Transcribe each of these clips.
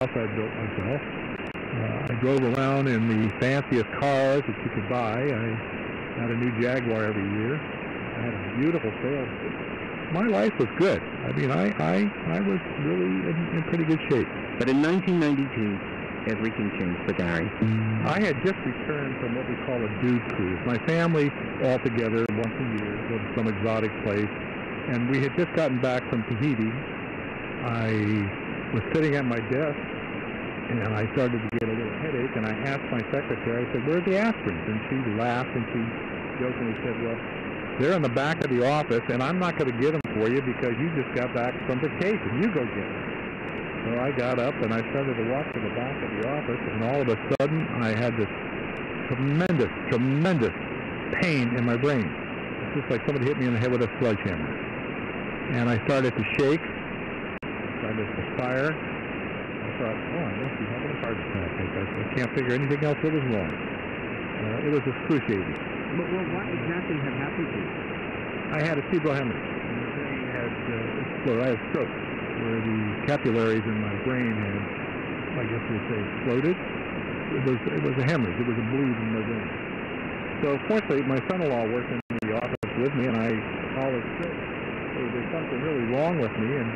I built myself. I drove around in the fanciest cars that you could buy. I had a new Jaguar every year. I had a beautiful sales. My life was good. I mean, I was really in pretty good shape. But in 1992, everything changed for Gary. I had just returned from what we call a dude cruise. My family all together once a year go to some exotic place, and we had just gotten back from Tahiti. I was sitting at my desk, and I started to get a little headache, and I asked my secretary, I said, "Where are the aspirins?" And she laughed, and she jokingly said, "Well, they're in the back of the office, and I'm not going to get them for you because you just got back from vacation. You go get them." So I got up, and I started to walk to the back of the office, and all of a sudden, I had this tremendous, tremendous pain in my brain. It's just like somebody hit me in the head with a sledgehammer. And I started to shake. I started to perspire. I thought, I must be having a heart attack. I can't figure anything else that was wrong. It was excruciating. Well, what exactly had happened to you? I had a cerebral hemorrhage. I had stroke, where the capillaries in my brain had, I guess you'd say, exploded. It was a hemorrhage. It was a bleed in my brain. So fortunately, my son-in-law worked in the office with me, and I followed straight. So there's something really wrong with me, and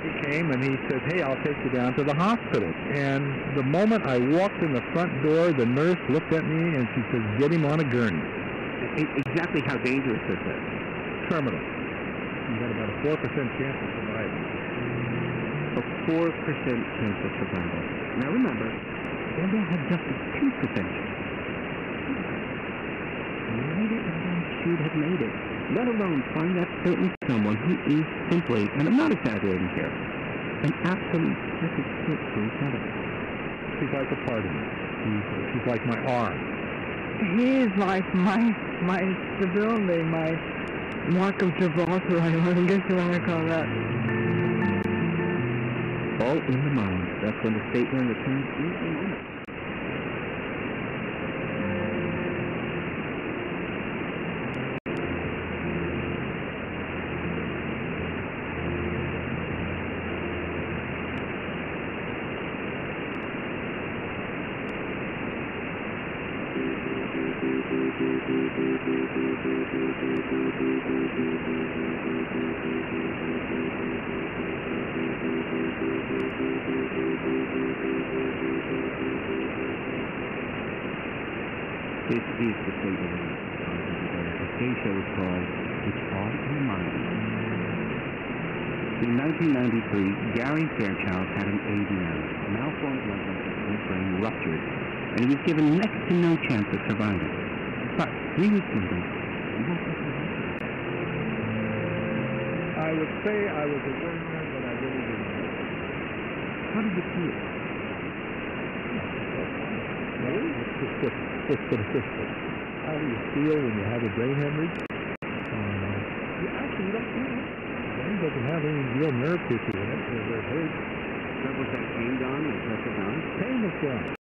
he came and he said, "Hey, I'll take you down to the hospital." And the moment I walked in the front door, the nurse looked at me and she said, "Get him on a gurney." Exactly how dangerous is it? Terminal. You got about a 4% chance of surviving. A 4% chance of survival. Now remember, Daniel had just a 2% chance. Made it, and should have made it. Let alone find that certain someone who is simply, and I'm not exaggerating here, an absolute perfect fit for each other. She's like a part of me. She's like my arm. He is like my stability, my mark of Gibraltar, I guess you want to call that. All in the mind. That's when the statement returns in a moment. This is the statement the stage show is called It's All in the Mind. In 1993, Gary Fairchild had an AVM, malformed blood vessels in his brain ruptured, and he was given next to no chance of surviving. But 3 weeks later, he woke up in the hospital. I would say I was aware, but I really didn't know. How did you feel? Really? It's for the system. How do you feel when you have a brain hemorrhage? You actually don't feel it. The brain doesn't have any real nerve tissue in it. It hurts. Was that pain gone? Was pressure gone? Pain was gone.